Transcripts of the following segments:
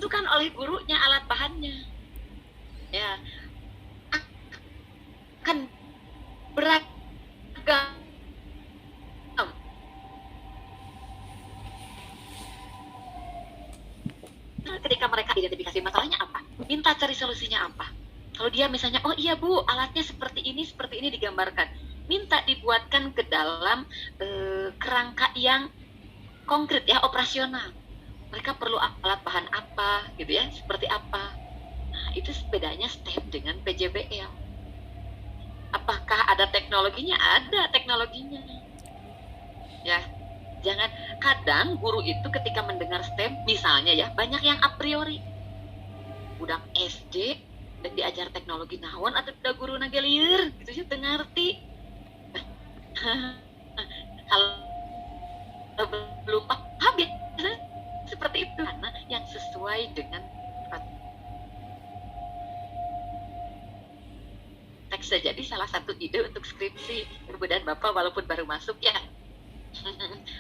ditentukan oleh gurunya alat bahannya. Ya, akan beragam. Ketika mereka identifikasi masalahnya apa, minta cari solusinya apa. Kalau dia misalnya, oh iya Bu, alatnya seperti ini digambarkan, minta dibuatkan ke dalam kerangka yang konkret ya, operasional. Mereka perlu alat bahan apa, gitu ya, seperti apa. Nah, itu bedanya STEM dengan PJBL. Apakah ada teknologinya? Ada teknologinya. Ya, jangan, kadang guru itu ketika mendengar STEM misalnya ya, banyak yang a priori budak SD dan diajar teknologi naon atau udah guru nagelir gitu ya, ngerti. Kalau belum paham ya seperti itu, karena yang sesuai dengan teks saja. Jadi salah satu ide untuk skripsi kemudian Bapak walaupun baru masuk ya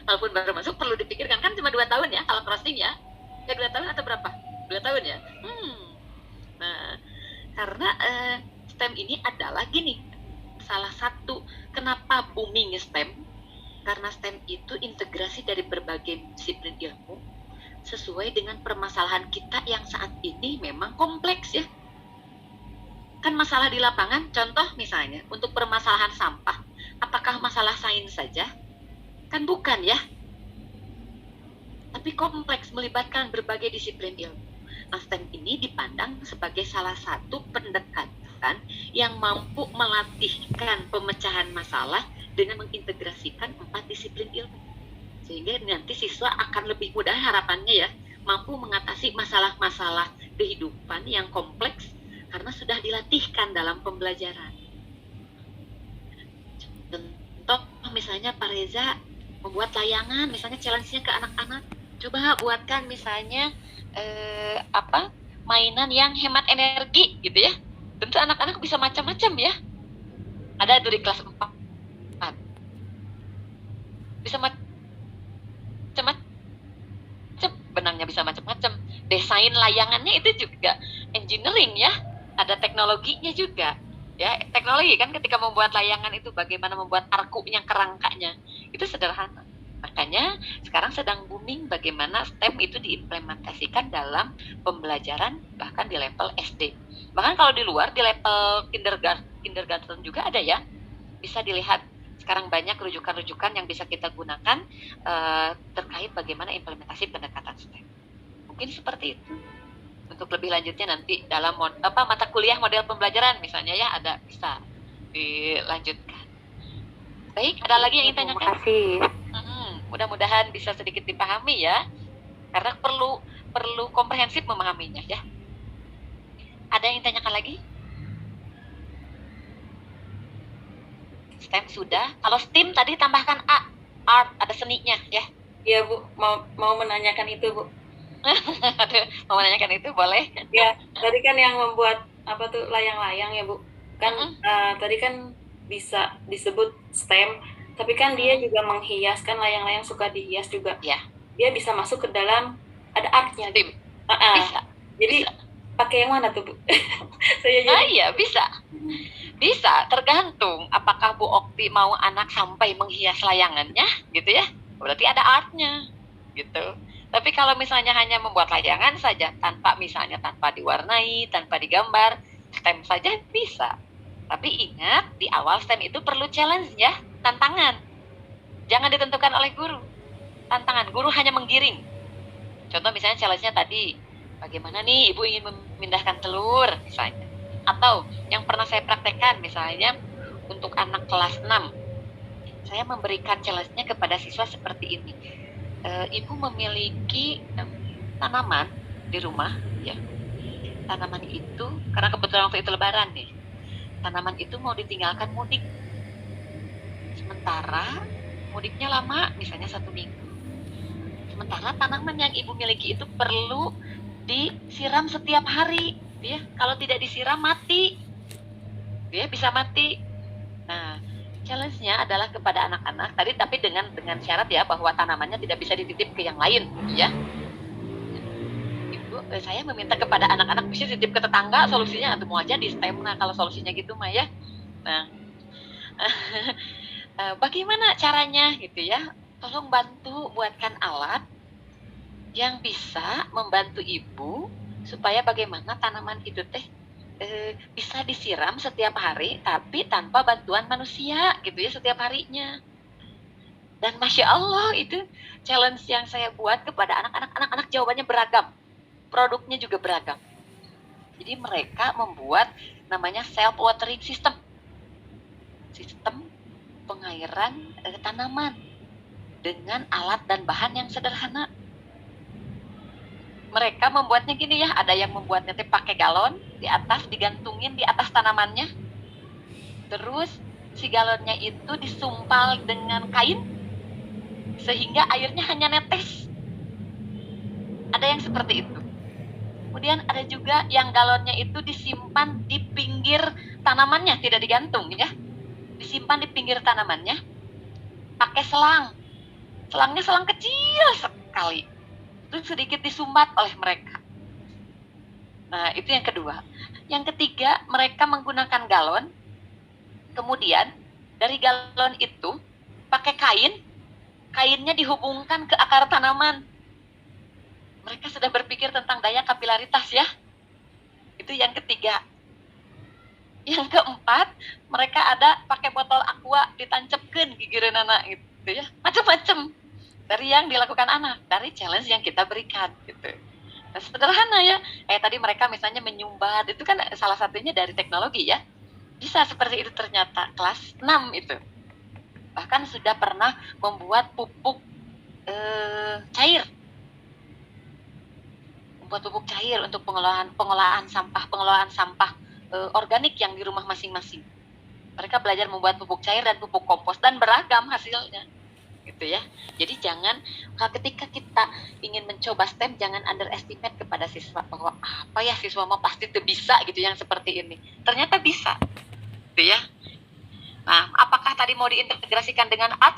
walaupun baru masuk perlu dipikirkan, kan cuma 2 tahun ya kalau crossing ya 2 tahun atau berapa, 2 tahun ya. Nah, karena STEM ini adalah gini, salah satu kenapa booming STEM, karena STEM itu integrasi dari berbagai disiplin ilmu sesuai dengan permasalahan kita yang saat ini memang kompleks ya. Kan masalah di lapangan, contoh misalnya untuk permasalahan sampah, apakah masalah sains saja? Kan bukan ya, tapi kompleks, melibatkan berbagai disiplin ilmu. Nah, STEM ini dipandang sebagai salah satu pendekatan yang mampu melatihkan pemecahan masalah dengan mengintegrasikan 4 disiplin ilmu. Sehingga nanti siswa akan lebih mudah harapannya ya, mampu mengatasi masalah-masalah kehidupan yang kompleks karena sudah dilatihkan dalam pembelajaran. Contoh misalnya Pak Reza membuat layangan, misalnya challenge-nya ke anak-anak, coba buatkan misalnya mainan yang hemat energi gitu ya. Tentu anak-anak bisa macam-macam ya. Ada tuh di kelas 4. Bisa macam-macam, benangnya bisa macam-macam. Desain layangannya itu juga engineering ya. Ada teknologinya juga. Ya, teknologi kan ketika membuat layangan itu bagaimana membuat arkunya, kerangkanya. Itu sederhana. Makanya sekarang sedang booming bagaimana STEM itu diimplementasikan dalam pembelajaran bahkan di level SD. Bahkan kalau di luar di level kindergarten juga ada ya. Bisa dilihat sekarang banyak rujukan-rujukan yang bisa kita gunakan terkait bagaimana implementasi pendekatan STEM. Mungkin seperti itu. Untuk lebih lanjutnya nanti dalam mata kuliah model pembelajaran misalnya ya ada, bisa dilanjutkan. Baik, ada lagi yang ingin tanyakan? Terima kasih. Mudah-mudahan bisa sedikit dipahami ya, karena perlu komprehensif memahaminya ya. Ada yang tanyakan lagi? STEM sudah. Kalau STEAM tadi tambahkan A, art, ada seninya ya. Iya Bu, mau menanyakan itu Bu. Mau menanyakan itu boleh? Ya, tadi kan yang membuat apa tuh layang-layang ya Bu. Kan tadi kan bisa disebut STEM, tapi kan dia juga menghias, kan layang-layang suka dihias juga. Ya. Dia bisa masuk ke dalam, ada artnya. STEM. Bisa. Jadi bisa. Pakai yang mana tuh Bu? Saya jadi... iya bisa. Bisa, tergantung apakah Bu Okti mau anak sampai menghias layangannya gitu ya. Berarti ada artnya gitu. Tapi kalau misalnya hanya membuat layangan saja tanpa diwarnai, tanpa digambar, STEM saja bisa. Tapi ingat, di awal STEM itu perlu challenge ya, tantangan. Jangan ditentukan oleh guru. Tantangan, guru hanya menggiring. Contoh misalnya challenge-nya tadi, bagaimana nih Ibu ingin memindahkan telur misalnya. Atau yang pernah saya praktekkan misalnya untuk anak kelas 6. Saya memberikan challenge-nya kepada siswa seperti ini. Ibu memiliki tanaman di rumah ya. Tanaman itu karena kebetulan waktu itu lebaran nih. Tanaman itu mau ditinggalkan mudik. Sementara mudiknya lama, misalnya 1 minggu. Sementara tanaman yang Ibu miliki itu perlu disiram setiap hari, ya. Kalau tidak disiram mati. Dia bisa mati. Nah, challenge-nya adalah kepada anak-anak tadi, tapi dengan syarat ya bahwa tanamannya tidak bisa dititip ke yang lain, ya. Ibu saya meminta kepada anak-anak bisa titip ke tetangga, solusinya atau mau aja di STEM. Nah kalau solusinya gitu mah ya. Nah bagaimana caranya gitu ya, tolong bantu buatkan alat yang bisa membantu ibu supaya bagaimana tanaman itu teh bisa disiram setiap hari tapi tanpa bantuan manusia gitu ya setiap harinya. Dan Masya Allah itu challenge yang saya buat kepada anak-anak jawabannya beragam, produknya juga beragam. Jadi mereka membuat namanya self watering system, sistem pengairan tanaman dengan alat dan bahan yang sederhana. Mereka membuatnya gini ya, ada yang membuatnya pakai galon di atas, digantungin di atas tanamannya, terus si galonnya itu disumpal dengan kain sehingga airnya hanya netes. Ada yang seperti itu. Kemudian ada juga yang galonnya itu disimpan di pinggir tanamannya, tidak digantung ya, disimpan di pinggir tanamannya pakai selang. Selangnya selang kecil sekali, terus sedikit disumbat oleh mereka. Nah itu yang kedua. Yang ketiga, mereka menggunakan galon, kemudian dari galon itu pakai kain, kainnya dihubungkan ke akar tanaman. Mereka sudah berpikir tentang daya kapilaritas ya. Itu yang ketiga. Yang keempat, mereka ada pakai botol aqua ditancapkan gigireun anak gitu ya. Macam-macam dari yang dilakukan anak, dari challenge yang kita berikan gitu. Nah, sederhana ya. Tadi mereka misalnya menyumbat, itu kan salah satunya dari teknologi ya. Bisa seperti itu ternyata kelas 6 itu. Bahkan sudah pernah membuat pupuk cair. Membuat pupuk cair untuk pengolahan sampah organik yang di rumah masing-masing. Mereka belajar membuat pupuk cair dan pupuk kompos dan beragam hasilnya. Gitu ya. Jadi jangan ketika kita ingin mencoba STEM jangan underestimate kepada siswa bahwa apa ya siswa mah pasti tuh bisa gitu yang seperti ini. Ternyata bisa. Gitu ya. Nah, apakah tadi mau diintegrasikan dengan art